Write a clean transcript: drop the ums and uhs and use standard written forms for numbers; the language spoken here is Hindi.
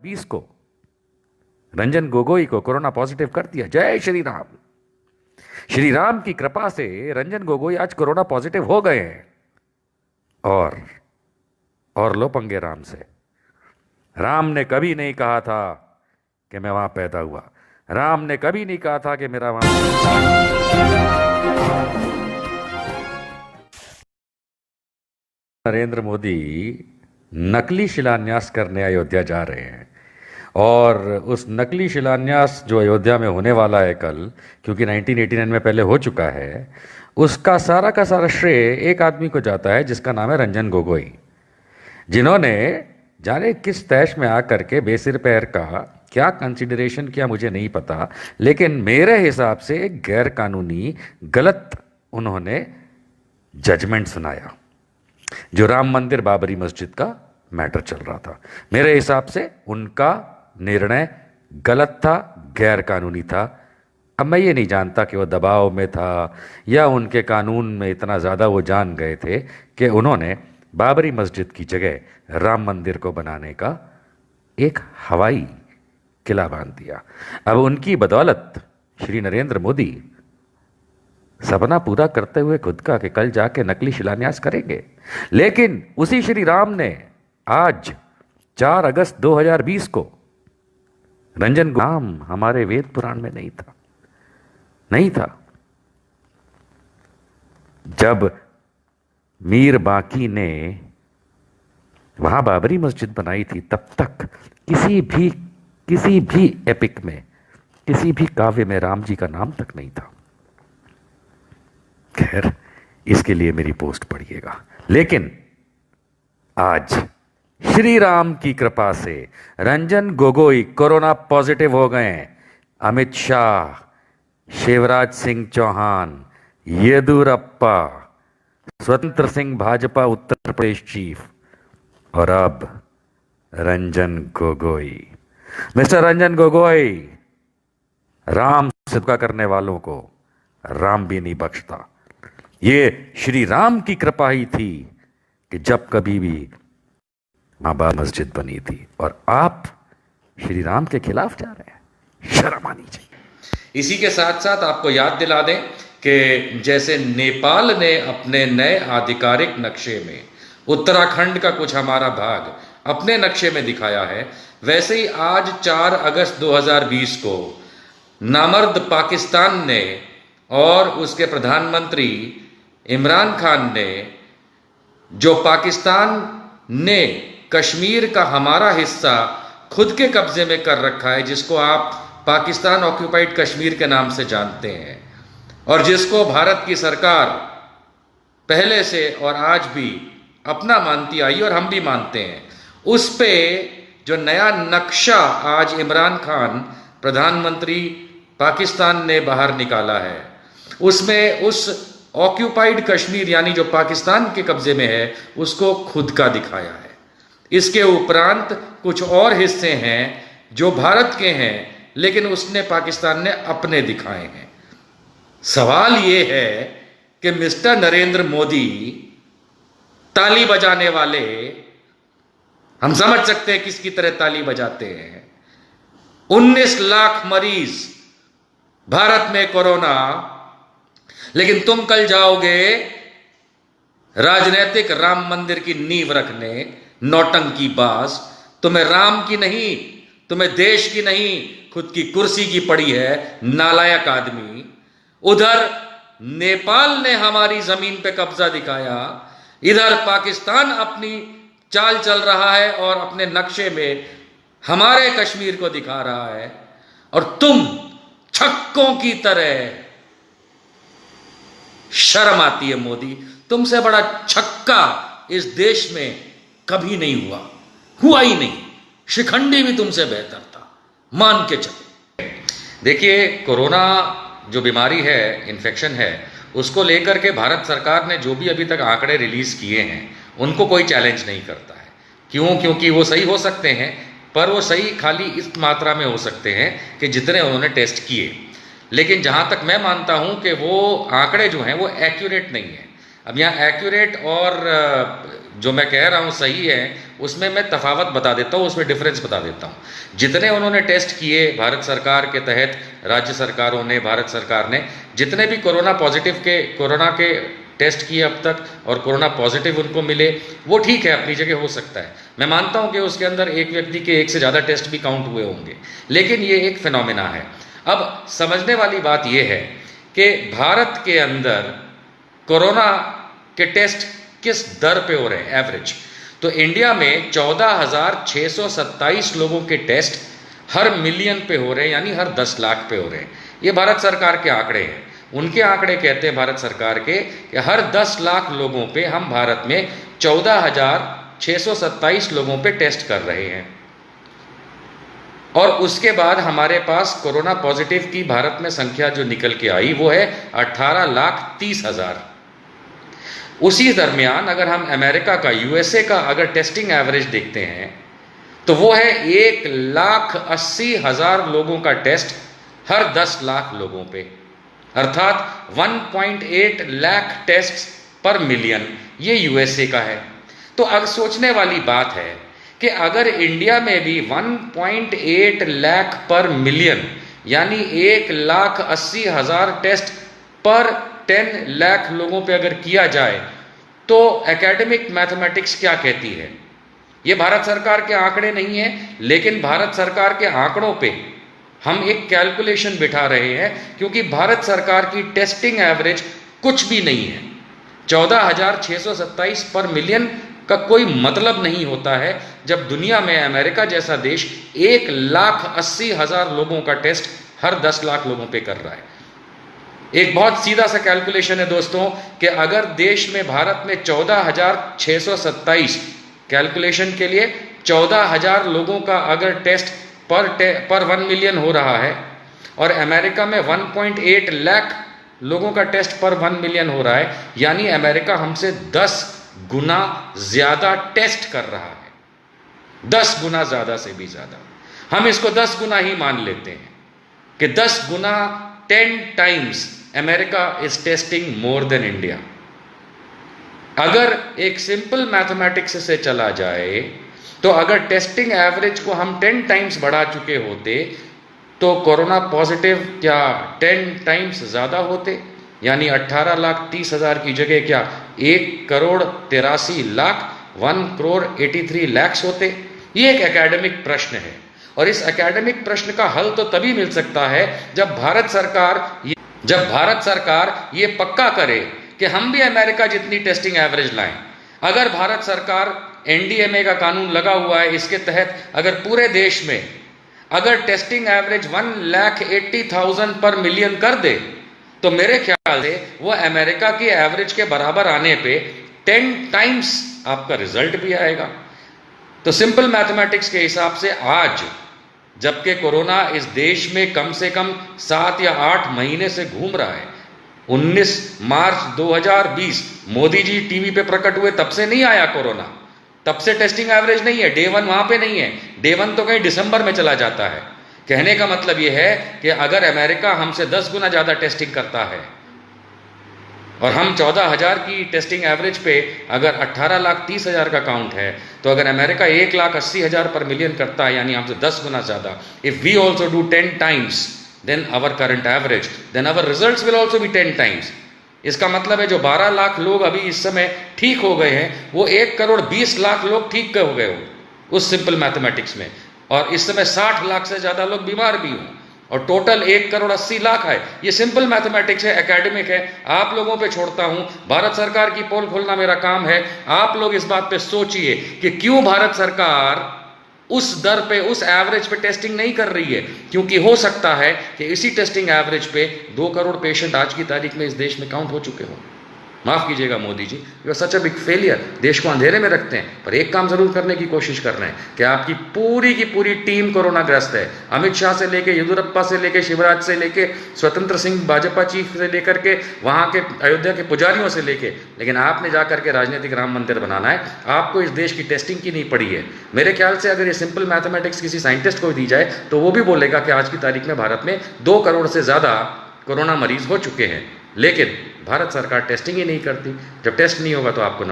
20 को रंजन गोगोई को कोरोना पॉजिटिव कर दिया। जय श्री राम। श्री राम की कृपा से रंजन गोगोई आज कोरोना पॉजिटिव हो गए हैं। और लो पंगे राम से। राम ने कभी नहीं कहा था कि मैं वहां पैदा हुआ। राम ने कभी नहीं कहा था कि मेरा वहां। नरेंद्र मोदी नकली शिलान्यास करने अयोध्या जा रहे हैं और उस नकली शिलान्यास जो अयोध्या में होने वाला है कल, क्योंकि 1989 में पहले हो चुका है, उसका सारा का सारा श्रेय एक आदमी को जाता है जिसका नाम है रंजन गोगोई, जिन्होंने जाने किस तैश में आकर के बेसिर पैर का क्या कंसिडरेशन किया मुझे नहीं पता, लेकिन मेरे हिसाब से एक गैर कानूनी गलत उन्होंने जजमेंट सुनाया जो राम मंदिर बाबरी मस्जिद का मैटर चल रहा था। मेरे हिसाब से उनका निर्णय गलत था, गैर कानूनी था। अब मैं ये नहीं जानता कि वो दबाव में था या उनके कानून में इतना ज़्यादा वो जान गए थे कि उन्होंने बाबरी मस्जिद की जगह राम मंदिर को बनाने का एक हवाई किला बांध दिया। अब उनकी बदौलत श्री नरेंद्र मोदी सपना पूरा करते हुए खुद का कि कल जाके नकली शिलान्यास करेंगे, लेकिन उसी श्री राम ने आज 4 अगस्त 2020 को रंजन नाम हमारे वेद पुराण में नहीं था। जब मीर बाकी ने वहां बाबरी मस्जिद बनाई थी तब तक किसी भी एपिक में, किसी भी काव्य में राम जी का नाम तक नहीं था। खैर, इसके लिए मेरी पोस्ट पढ़िएगा। लेकिन आज श्री राम की कृपा से रंजन गोगोई कोरोना पॉजिटिव हो गए हैं। अमित शाह, शिवराज सिंह चौहान, येदुरप्पा, स्वतंत्र सिंह भाजपा उत्तर प्रदेश चीफ और अब रंजन गोगोई। मिस्टर रंजन गोगोई, राम सिद्ध करने वालों को राम भी नहीं बख्शता। ये श्री राम की कृपा ही थी कि जब कभी भी बाबा मस्जिद बनी थी और आप श्री राम के खिलाफ जा रहे हैं। शर्म आनी चाहिए। इसी के साथ साथ आपको याद दिला दें कि जैसे नेपाल ने अपने नए आधिकारिक नक्शे में उत्तराखंड का कुछ हमारा भाग अपने नक्शे में दिखाया है, वैसे ही आज 4 अगस्त 2020 को नामर्द पाकिस्तान ने और उसके प्रधानमंत्री इमरान खान ने, जो पाकिस्तान ने कश्मीर का हमारा हिस्सा खुद के कब्जे में कर रखा है, जिसको आप पाकिस्तान ऑक्यूपाइड कश्मीर के नाम से जानते हैं और जिसको भारत की सरकार पहले से और आज भी अपना मानती आई और हम भी मानते हैं, उस पे जो नया नक्शा आज इमरान खान प्रधानमंत्री पाकिस्तान ने बाहर निकाला है, उसमें उस ऑक्यूपाइड कश्मीर यानी जो पाकिस्तान के कब्जे में है उसको खुद का दिखाया है। इसके उपरांत कुछ और हिस्से हैं जो भारत के हैं, लेकिन उसने पाकिस्तान ने अपने दिखाए हैं। सवाल ये है कि मिस्टर नरेंद्र मोदी ताली बजाने वाले, हम समझ सकते हैं किसकी तरह ताली बजाते हैं। 19 लाख मरीज भारत में कोरोना, लेकिन तुम कल जाओगे राजनीतिक राम मंदिर की नींव रखने, नौटंकी बाज। तुम्हें राम की नहीं, तुम्हें देश की नहीं, खुद की कुर्सी की पड़ी है, नालायक आदमी। उधर नेपाल ने हमारी जमीन पे कब्जा दिखाया, इधर पाकिस्तान अपनी चाल चल रहा है और अपने नक्शे में हमारे कश्मीर को दिखा रहा है, और तुम छक्कों की तरह। शर्म आती है मोदी, तुमसे बड़ा छक्का इस देश में कभी नहीं हुआ ही नहीं। शिखंडी भी तुमसे बेहतर था, मान के चलो। देखिए, कोरोना जो बीमारी है, इन्फेक्शन है, उसको लेकर के भारत सरकार ने जो भी अभी तक आंकड़े रिलीज किए हैं उनको कोई चैलेंज नहीं करता है। क्यों? क्योंकि वो सही हो सकते हैं, पर वो सही खाली इस मात्रा में हो सकते हैं कि जितने उन्होंने टेस्ट किए। लेकिन जहाँ तक मैं मानता हूँ कि वो आंकड़े जो हैं वो एक्यूरेट नहीं है। अब यहाँ एक्यूरेट और जो मैं कह रहा हूँ सही है, उसमें मैं तफावत बता देता हूँ, उसमें डिफरेंस बता देता हूँ। जितने उन्होंने टेस्ट किए भारत सरकार के तहत, राज्य सरकारों ने, भारत सरकार ने जितने भी कोरोना के टेस्ट किए अब तक और कोरोना पॉजिटिव उनको मिले, वो ठीक है, अपनी जगह हो सकता है। मैं मानता हूँ कि उसके अंदर एक व्यक्ति के एक से ज़्यादा टेस्ट भी काउंट हुए होंगे, लेकिन ये एक फिनोमिना है। अब समझने वाली बात यह है कि भारत के अंदर कोरोना के टेस्ट किस दर पे हो रहे हैं एवरेज। तो इंडिया में 14,627 लोगों के टेस्ट हर मिलियन पे हो रहे हैं, यानी हर 10 लाख पे हो रहे हैं। ये भारत सरकार के आंकड़े हैं। उनके आंकड़े कहते हैं भारत सरकार के कि हर 10 लाख लोगों पे हम भारत में 14,627 लोगों पे टेस्ट कर रहे हैं। और उसके बाद हमारे पास कोरोना पॉजिटिव की भारत में संख्या जो निकल के आई वो है 18,30,000। उसी दरमियान अगर हम अमेरिका का, यूएसए का अगर टेस्टिंग एवरेज देखते हैं तो वो है 1,80,000 लोगों का टेस्ट हर 10 लाख लोगों पे, अर्थात 1.8 लाख टेस्ट पर मिलियन। ये यूएसए का है। तो अब सोचने वाली बात है कि अगर इंडिया में भी 1.8 लाख पर मिलियन, यानी 1,80,000 टेस्ट पर 10 लाख लोगों पे अगर किया जाए, तो एकेडमिक मैथमेटिक्स क्या कहती है? ये भारत सरकार के आंकड़े नहीं है, लेकिन भारत सरकार के आंकड़ों पे हम एक कैलकुलेशन बिठा रहे हैं, क्योंकि भारत सरकार की टेस्टिंग एवरेज कुछ भी नहीं है। 14,627 पर मिलियन का कोई मतलब नहीं होता है जब दुनिया में अमेरिका जैसा देश 1,80,000 लोगों का टेस्ट हर 10 लाख लोगों पे कर रहा है। एक बहुत सीधा सा कैलकुलेशन है दोस्तों कि अगर देश में, भारत में 14,627, कैलकुलेशन के लिए 14,000 लोगों का अगर टेस्ट पर 1 मिलियन हो रहा है और अमेरिका में 1.8 लाख लोगों का टेस्ट पर 1 मिलियन हो रहा है, यानी अमेरिका हमसे 10 गुना ज्यादा टेस्ट कर रहा है, 10 गुना ज्यादा से भी ज्यादा। हम इसको 10 गुना ही मान लेते हैं कि 10 गुना 10 times America is testing more than India. अगर एक सिंपल मैथमेटिक्स से चला जाए तो अगर टेस्टिंग एवरेज को हम 10 टाइम्स बढ़ा चुके होते तो कोरोना पॉजिटिव क्या 10 टाइम्स ज़्यादा होते, यानी 18,30,000 की जगह क्या 1,83,00,000, 1,83 लाख होते। ये एक एकेडमिक प्रश्न है और इस एकेडमिक प्रश्न का हल तो तभी मिल सकता है जब भारत सरकार ये पक्का करे कि हम भी अमेरिका जितनी टेस्टिंग एवरेज लाएं। अगर भारत सरकार एनडीएमए का कानून लगा हुआ है, इसके तहत अगर पूरे देश में अगर टेस्टिंग एवरेज 1,80,000 पर मिलियन कर दे तो मेरे ख्याल से वो अमेरिका की एवरेज के बराबर आने पे 10 टाइम्स आपका रिजल्ट भी आएगा। तो सिंपल मैथमेटिक्स के हिसाब से आज जबकि कोरोना इस देश में कम से कम 7 या 8 महीने से घूम रहा है, 19 मार्च 2020 मोदी जी टीवी पे प्रकट हुए, तब से नहीं आया कोरोना, तब से टेस्टिंग एवरेज नहीं है, डे 1 वहां पे नहीं है, डे 1 तो कहीं दिसंबर में चला जाता है। कहने का मतलब यह है कि अगर अमेरिका हमसे 10 गुना ज्यादा टेस्टिंग करता है और हम 14,000 की टेस्टिंग एवरेज पे अगर 18,30,000 का काउंट है, तो अगर अमेरिका 1,80,000 पर मिलियन करता है, यानी हमसे 10 गुना ज्यादा, if we also do 10 times then our current average, then our results will also be 10 times. इसका मतलब है जो 12 लाख लोग अभी इस समय ठीक हो गए हैं, वो 1,20,00,000 लोग ठीक हो गए हो उस सिंपल मैथमेटिक्स में, और इस समय 60 लाख से ज्यादा लोग बीमार भी हों, और टोटल 1,80,00,000 है। ये सिंपल मैथमेटिक्स है, एकेडमिक है, आप लोगों पे छोड़ता हूं। भारत सरकार की पोल खोलना मेरा काम है। आप लोग इस बात पे सोचिए कि क्यों भारत सरकार उस दर पे, उस एवरेज पे टेस्टिंग नहीं कर रही है, क्योंकि हो सकता है कि इसी टेस्टिंग एवरेज पे 2 करोड़ पेशेंट आज की तारीख में इस देश में काउंट हो चुके हों। माफ कीजिएगा Modi ji, you are such a big failure. देश को अंधेरे में रखते हैं, पर एक काम जरूर करने की कोशिश कर रहे हैं कि आपकी पूरी की पूरी टीम कोरोना ग्रस्त है। अमित शाह से लेके, येदियुरप्पा से लेके, शिवराज से लेके, स्वतंत्र सिंह भाजपा चीफ से लेकर के, वहां के अयोध्या के पुजारियों से लेके, लेकिन आपने जाकर के राजनीतिक राम मंदिर बनाना है। आपको इस देश की टेस्टिंग की नहीं पड़ी है। मेरे ख्याल से अगर ये सिंपल मैथमेटिक्स किसी साइंटिस्ट को दी जाए तो वो भी बोलेगा कि आज की तारीख में भारत में 2 करोड़ से ज्यादा कोरोना मरीज हो चुके हैं। लेकिन भारत सरकार टेस्टिंग ही नहीं करती। जब टेस्ट नहीं होगा तो आपको